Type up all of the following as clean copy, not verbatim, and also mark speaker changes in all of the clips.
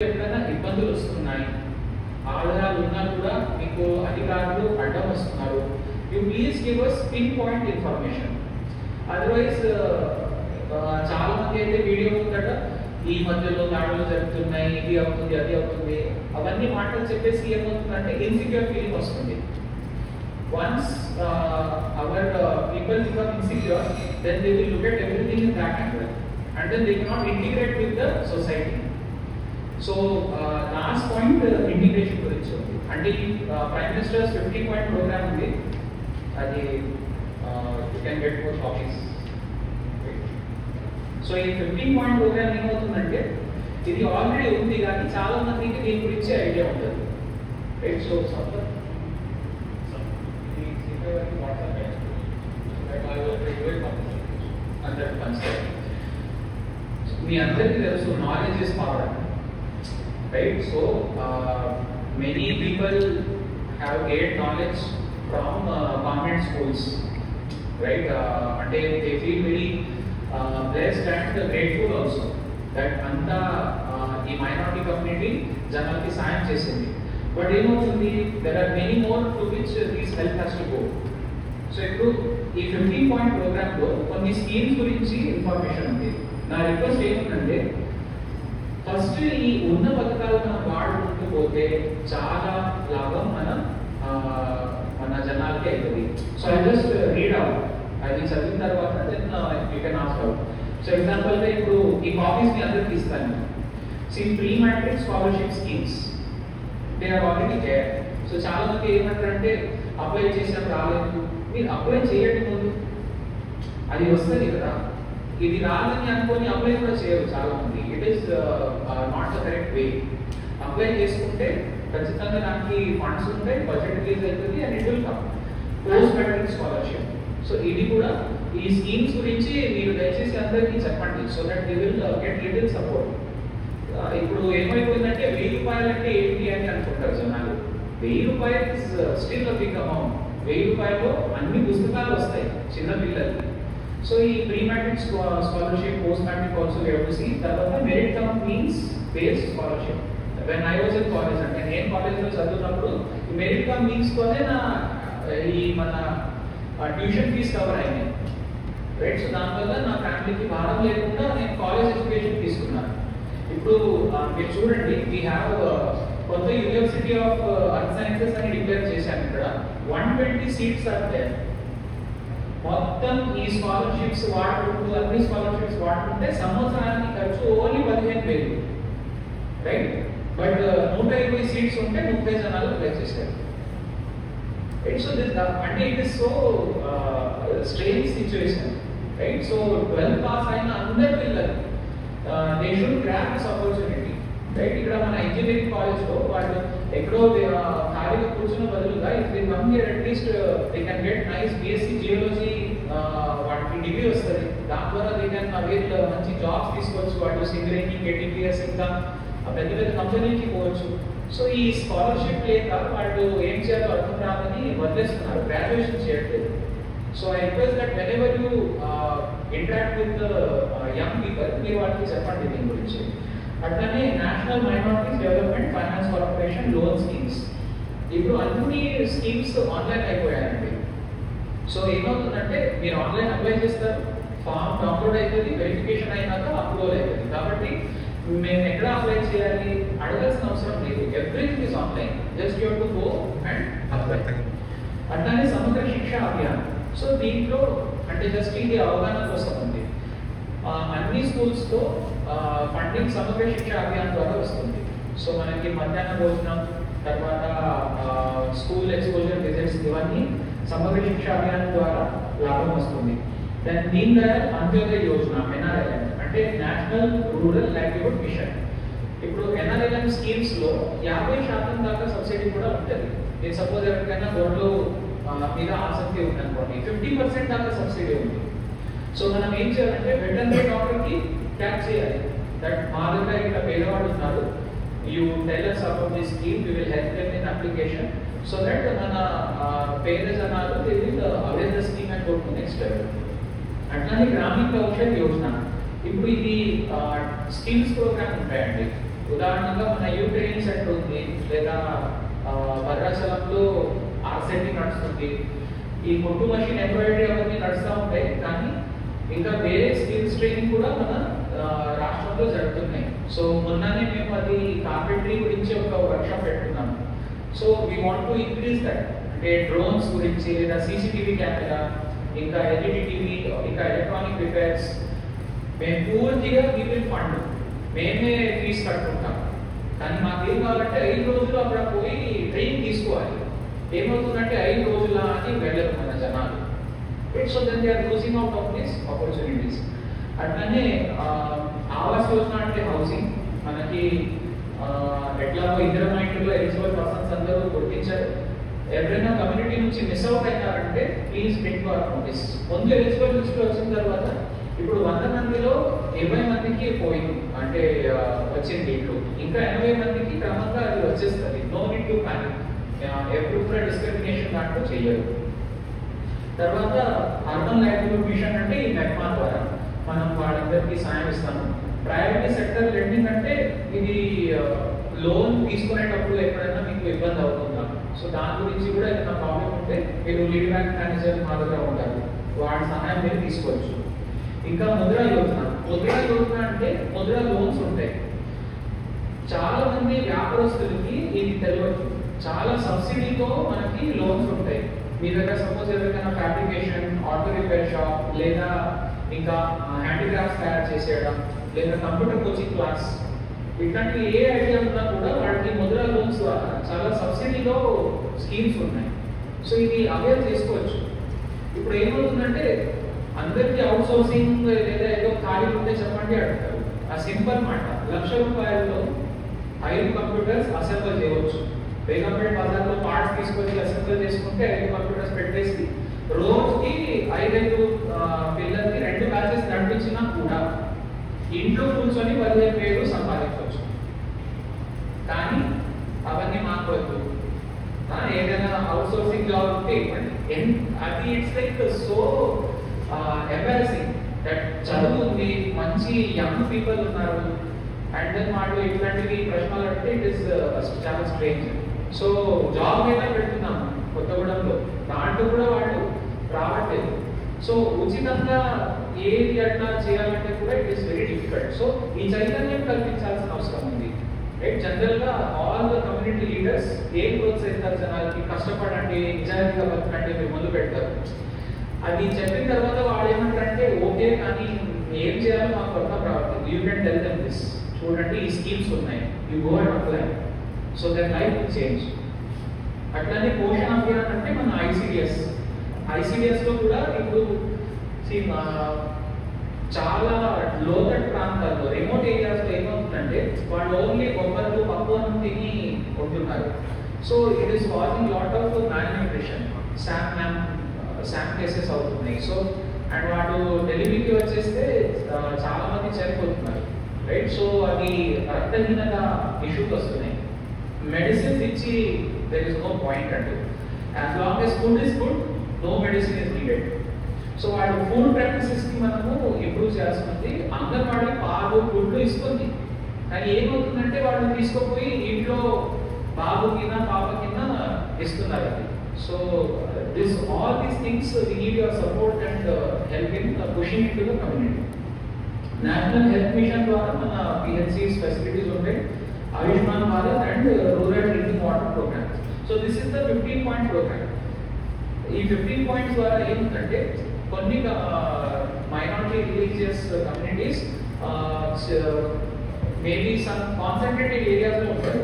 Speaker 1: ఎప్పుడైనా ఇబ్బందులు వస్తున్నాయి, ఆధారాలు ఉన్నా కూడా మీకు అధికారులు అడ్డం వస్తున్నారు, you please give us pin point information. Otherwise చాలా మంది అయితే వీడియో ఉందట, ఈ మధ్యలో దాడులు జరుగుతున్నాయి, ఇది అవుతుంది అది అవుతుంది, అవన్నీ మాటలు చెప్పేసి ఏమవుతుందంటే ఇన్సెక్యూర్ ఫీలింగ్ వస్తుంది. Once hour people become insecure, then they will look at everything in that angle and then they cannot integrate with the society. So last point integration గురించి ఉంది. అంటే ప్రైమ్ మినిస్టర్స్ 50 పాయింట్ ప్రోగ్రామ్ ఉంది, అది you can get four copies. So ఈ 15 point programme ఏమవుతుందంటే ఇది already ఉంది కానీ చాలా మందికి దీని గురించి ఐడియా ఉంటుంది, రైట్? సో మీ అందరికీ తెలుసు knowledge is power, right? So many people have gain knowledge from convent schools, right? అంటే they feel very blessed and grateful also that అంతా ఈ మైనారిటీ కమ్యూనిటీ జనాలకి సాయం చేసింది. బట్ ఏమవుతుంది, there are many more to which these help has to go. So ఇప్పుడు ఈ 15 point ప్రోగ్రామ్లో కొన్ని స్కీమ్స్ గురించి ఇన్ఫర్మేషన్ ఉంది. నా రిక్వెస్ట్ ఏముందంటే ఫస్ట్ ఈ ఉన్న పథకాలు మనం వాడుకుంటూ పోతే చాలా లాభం మన జనాలకి అవుతుంది. So I just read out, అది చదివిన తర్వాత then you can ask out. So ఎగ్జాంపుల్గా ఇప్పుడు ఈ కాపీస్ మీ అందరికి ఇస్తాను. సో ఈ pre matric scholarship schemes they are already there. So చాలా మంది ఏమంటారంటే అప్లై చేసినా రాలేదు. మీరు అప్లై చేయండి ముందు, అది వస్తుంది కదా. ఇది రాదని అనుకొని అప్లై కూడా చేయరు చాలా మంది. It is not the correct way. Apply చేసుకుంటే ఖచ్చితంగా దానికి ఫండ్స్ ఉంటాయి, బడ్జెట్ రిలీజ్ అవుతుంది and it will come. Post matric scholarship, so ఇది కూడా ఈ స్కీమ్స్ గురించి మీరు దయచేసి అందరికీ చెప్పండి, so that they will get little support. ఇప్పుడు ఏమైపోయిందంటే 1000 రూపాయలు అంటే ఏంటి అని అనుకుంటారు జనాలు. 1000 రూపాయలు ఇస్ స్టిల్ బిగ్ అమౌంట్. 1000 రూపాయలు అన్ని పుస్తకాలు వస్తాయి చిన్న పిల్లలకి. సో ఈ pre matric scholarship, post matric also we have to see. తర్వాత merit cum means based scholarship. When I was in college, అంటే నేను కాలేజ్లో చదువుతున్నప్పుడు మెరిట్ కమ్ మీన్స్ తోనే నా ఈ మన ట్యూషన్ ఫీజ్ కవర్ అయింది, రైట్? సో దానివల్ల నా ఫ్యామిలీకి భారం లేకుండా నేను కాలేజ్ ఎడ్యుకేషన్ తీసుకున్నాను. ఇప్పుడు మీరు చూడండి, వీ హ్యావ్ కొత్త యూనివర్సిటీ ఆఫ్ అర్త్ సైన్సెస్ అని డిక్లేర్ చేశాను. ఇక్కడ 120 సీట్స్ ఆర్ దేర్. మొత్తం ఈ స్కాలర్షిప్స్ వాడుకుంటూ అన్ని స్కాలర్షిప్స్ వాడుకుంటే సంవత్సరానికి ఖర్చు ఓన్లీ 15,000, రైట్? బట్ 120 సీట్స్ ఉంటే 30 జనాలు అప్లై చేశారు. సో దిస్ అంటే it is so strange situation, right? So 12th pass అయిన అందరి పిల్లలు they should grab this opportunity, right? ఇక్కడ మన ఇంజనీరింగ్ కాలేజ్లో వాళ్ళు ఎక్కడో ఖాళీగా కూర్చున్న బదులుగా if they come here at least they can get nice BSc geology, వాటికి డిగ్రీ వస్తుంది. దాని ద్వారా దే కెన్ వీళ్ళు మంచి జాబ్స్ తీసుకోవచ్చు. వాళ్ళు సింగరింగ్, కేటీపీఎస్, ఇంకా పెద్ద పెద్ద కంపెనీకి పోవచ్చు. సో ఈ స్కాలర్షిప్ లేక వాళ్ళు ఏం చేయాలో అర్థం రాదని వదిలేస్తున్నారు, గ్రాడ్యుయేషన్ చేయట్లేదు. So I request that when ever you interact with young people మీరు వాళ్ళకి చెప్పండి దీని గురించి. అట్లానే national minorities development finance corporation loan schemes, ఇప్పుడు అన్ని స్కీమ్స్ ఆన్లైన్ అయిపోయాయండి. సో ఏమవుతుందంటే మీరు ఆన్లైన్ అప్లై చేస్తారు, ఫామ్ డౌన్లోడ్ అవుతుంది, వెరిఫికేషన్ అయినాక అప్రూవల్ అవుతుంది. కాబట్టి మేము ఎక్కడ అప్లై చేయాలి అడగాల్సిన అవసరం లేదు, everything is online, just you have to go and apply. అట్లానే సమగ్ర శిక్ష అభియాన్, సో దీంట్లో అంటే జస్ట్ ఇది అవగాహన కోసం ఉంది. అన్ని స్కూల్స్లో ఫండింగ్ సమగ్ర శిక్ష అభియాన్ ద్వారా వస్తుంది. సో మనకి మధ్యాహ్న భోజనం, తర్వాత స్కూల్ ఎక్స్పోజర్ విజిట్స్, ఇవన్నీ సమగ్ర శిక్ష అభియాన్ ద్వారా లాభం వస్తుంది. దెన్ దీన్ దయాల్ అంత్యోదయ యోజన, ఎన్ఆర్ఎల్ఎం అంటే నేషనల్ రూరల్ లైవ్లీహుడ్ మిషన్. ఇప్పుడు ఎన్ఆర్ఎల్ఎం స్కీమ్స్లో 50% దాకా సబ్సిడీ కూడా ఉంటుంది. నేను సపోజ్ ఎవరికైనా గొర్రెలు మీద ఆసక్తి ఉందనుకోండి, 50% దాకా సబ్సిడీ ఉంది. సో మనం ఏం చేయాలంటే వెటర్నరీ డాక్టర్కి ట్యాగ్ చేయాలి దట్ మా దగ్గర ఇక్కడ పేదవాడు ఉన్నారు, you tell us about this scheme, we will help them in application, so that మన పేద జనాలు they will avail the scheme and go to next level. అట్లానే గ్రామీణ కౌశల్ యోజన, ఇప్పుడు ఇది స్కిల్స్ ప్రోగ్రామ్ ఉంటాయండి. ఉదాహరణగా మన యూట్రెయిన్ సెంటర్ ఉంది, లేదా భద్రాచలంలో ఆర్సెట్టి నడుస్తుంది. ఈ కొట్టు మషిన్ ఎంబ్రాయిడరీ అవన్నీ నడుస్తూ ఉంటాయి, కానీ ఇంకా వేరే స్కిల్స్ ట్రైనింగ్ కూడా మన రాష్ట్రంలో జరుగుతున్నాయి. సో మొన్ననే మేము అది కార్పెంటరీ గురించి ఒక వర్క్షాప్ పెట్టుకున్నాము. So we want to increase that, అంటే డ్రోన్స్ గురించి, లేదా సీసీటీవీ కెమెరా, ఇంకా ఎల్ఈడి టీవీ, ఇంకా ఎలక్ట్రానిక్ రిపేర్స్. మేము పూర్తిగా పీపుల్ ఫండ్ మేమే ఫీజు కట్టుకుంటాం, కానీ మాకేం కావాలంటే 5 రోజులు అక్కడ పోయి ట్రైనింగ్ తీసుకోవాలి. ఏమవుతుందంటే 5 రోజుల అని వెళ్ళరు మన జనాలు. So then they are losing out of this opportunities. అట్లనే ఆవాస్ యోజన అంటే హౌసింగ్ మనకి ఎట్లాగో ఇందిరమ్మ ఇంటిలో ఎలిజిబుల్ పర్సన్స్ అందరూ గుర్తించారు. ఎవరైనా కమ్యూనిటీ నుంచి మిస్ అవుట్ అయినారంటే please bring to our notice. ముందు ఎలిజిబుల్ లిస్ట్ వచ్చిన తర్వాత ఇప్పుడు 100 మందిలో 20 మందికి పోయింది, అంటే వచ్చింది ఇట్లు. ఇంకా 80 మందికి క్రమంగా అది వచ్చేస్తుంది. No need to panic. ఎప్పుడు డిస్క్రిమినేషన్ దాంట్లో చేయరు. తర్వాత అర్బన్ లైవ్లీహుడ్ మిషన్ అంటే ఈ మెప్మా ద్వారా మనం వాళ్ళందరికీ సాయం ఇస్తాము. ప్రైవేట్ సెక్టర్ లెండింగ్ అంటే ఇది లోన్ తీసుకునేటప్పుడు ఎక్కడైనా మీకు ఇబ్బంది అవుతుందా, సో దాని గురించి కూడా ఏదైనా ప్రాబ్లం ఉంటే మీరు లీడ్ బ్యాంక్ మేనేజర్ మా దగ్గర ఉంటారు, వాడి సహాయం మీరు తీసుకోవచ్చు. ఇంకా ముద్రా యోజన. ముద్రా యోజన అంటే ముద్రా లోన్స్ ఉంటాయి. చాలా మంది వ్యాపారస్తులకి ఇది తెలియదు. చాలా సబ్సిడీతో మనకి లోన్స్ ఉంటాయి. మీ దగ్గర సపోజ్ ఎవరికైనా ఫ్యాబ్రికేషన్, ఆటో రిపేర్ షాప్, లేదా ఇంకా హ్యాండిక్రాఫ్ట్స్ తయారు చేసేయడం, లేదా కంప్యూటర్ కోచింగ్ క్లాస్, ఇట్లాంటి ఏ ఐడియా ఉన్నా కూడా వాటికి ముద్రా లోన్స్ ద్వారా చాలా సబ్సిడీలో స్కీమ్స్ ఉన్నాయి. సో ఇది అవేర్ చేసుకోవచ్చు. ఇప్పుడు ఏమవుతుందంటే అందరికీ అవుట్ సోర్సింగ్ లేదా ఏదో ఖాళీ ఉంటే చెప్పండి అడుగుతారు. ఆ సింపుల్ మాట, 1,00,000 రూపాయల్లో 5 కంప్యూటర్స్ అసెంబుల్ చేయవచ్చు. బేగంపేట బజార్లో పార్ట్స్ తీసుకొచ్చి అసెంబుల్ చేసుకుంటే 5 కంప్యూటర్స్ పెట్టేసి రోజుకి 5 పిల్లలకి 2 బ్యాచెస్ నడిపించినా కూడా ఇంట్లో కూర్చొని 15,000 సంపాదించవచ్చు. కానీ అవన్నీ మాకు వద్దు, ఏదైనా అవుట్ సోర్సింగ్ జాబ్ ఉంటే ఇవ్వండి. అది it's like so embarrassing that చదువు ఉంది, మంచి యంగ్ పీపుల్ ఉన్నారు, అండ్ దెన్ వాళ్ళు ఇట్లాంటివి ప్రశ్నలు అంటే ఇట్ ఇస్ చాలా స్ట్రేంజ్. సో జాబ్ మీద పెడుతున్నాము కొత్తగూడెంలో, దాంట్లో కూడా వాళ్ళు రావట్లేదు. సో ఉచితంగా ఏది అట్లా చేయాలంటే కూడా it is very difficult. So ఈ చైతన్యం కల్పించాల్సిన అవసరం ఉంది. రైట్, జనరల్ గా ఆల్ ద కమ్యూనిటీ లీడర్స్ ఏం ప్రోత్సహిస్తారు జనాలకి, కష్టపడండి, నిజాయితీగా బతకండి, మీరు ముందు పెడతారు. అది చెప్పిన తర్వాత వాళ్ళు ఏమంటారంటే ఓకే, కానీ ఏం చేయాలో మాకు అర్థం రావట్లేదు. You can tell them this, చూడండి ఈ స్కీమ్స్ ఉన్నాయి, you go and apply, so that life will change. అట్లానే పోషణ అభియాన్ అంటే మన ఐసిడిఎస్ లో కూడా ఇప్పుడు చాలా లోతట్ ప్రాంతాల్లో, రిమోట్ ఏరియాస్ లో ఏమవుతుందంటే వాళ్ళు ఓన్లీ కొబ్బరిలో పప్పును తిని ఉంటున్నారు. So it is causing lot of మ్యాల్ nutrition, Sam cases అవుతున్నాయి. సో అండ్ వాళ్ళు డెలివరీకి వచ్చేస్తే చాలా మంది చనిపోతున్నారు. రైట్, సో అది రక్తహీనత ఇష్యూస్ వస్తున్నాయి. మెడిసిన్స్ ఇచ్చి దెర్ ఇస్ నో పాయింట్ అంటూ. As long as food is good, no medicine is needed. So వాళ్ళ ఫుడ్ ప్రాక్టీసెస్కి మనము ఇంప్రూవ్ చేయాల్సింది. అంగన్వాడీ పాలు గుడ్లు ఇస్తుంది, కానీ ఏమవుతుందంటే వాళ్ళు తీసుకుపోయి ఇంట్లో బాబు కింద పాప కింద ఇస్తున్నారు. So all these things we need your support and help in pushing into the community. National Health Mission ద్వారా మన PHCs facilities ఉంటాయి, Ayushman Bharat and Rural Drinking Water Program. So this is the 15-point program. ఈ 15 points ద్వారా ఏమిటంటే కొన్ని minority religious communities maybe some concentrated ఏరియాస్లో ఉంటారు,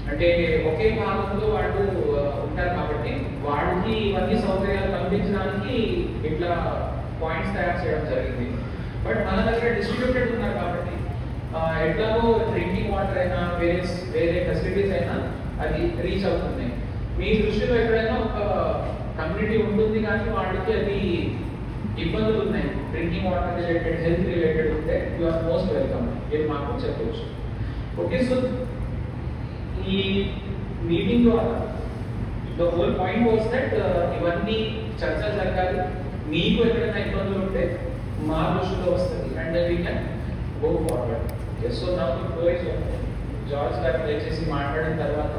Speaker 1: అంటే ఒకే భాగంలో వాళ్ళు ఉంటారు కాబట్టి వాళ్ళకి ఇవన్నీ సౌకర్యాలు కల్పించడానికి ఇట్లా పాయింట్స్ తయారు చేయడం జరిగింది. బట్ మన దగ్గర డిస్ట్రిబ్యూటెడ్ ఉన్నారు కాబట్టి ఎట్లాగో డ్రింకింగ్ వాటర్ అయినా వేరే ఫెసిలిటీస్ అయినా అది రీచ్ అవుతుంది. మీ దృష్టిలో ఎక్కడైనా ఒక కమ్యూనిటీ ఉంటుంది కానీ వాళ్ళకి అది ఇబ్బందులు ఉన్నాయి, drinking water related, health related ఉంటే యు ఆర్ మోస్ట్ వెల్కమ్, మీరు మాకు చెప్పవచ్చు. ఓకే, సో ఈ మీటింగ్ ద్వారా the whole point was that ఇవన్నీ చర్చ జరగాలి. మీకు ఎక్కడైనా ఇబ్బందులు ఉంటే మా దృష్టిలో వస్తుంది and we can go forward. So now the floor is open. George గారు దయచేసి మాట్లాడిన తర్వాత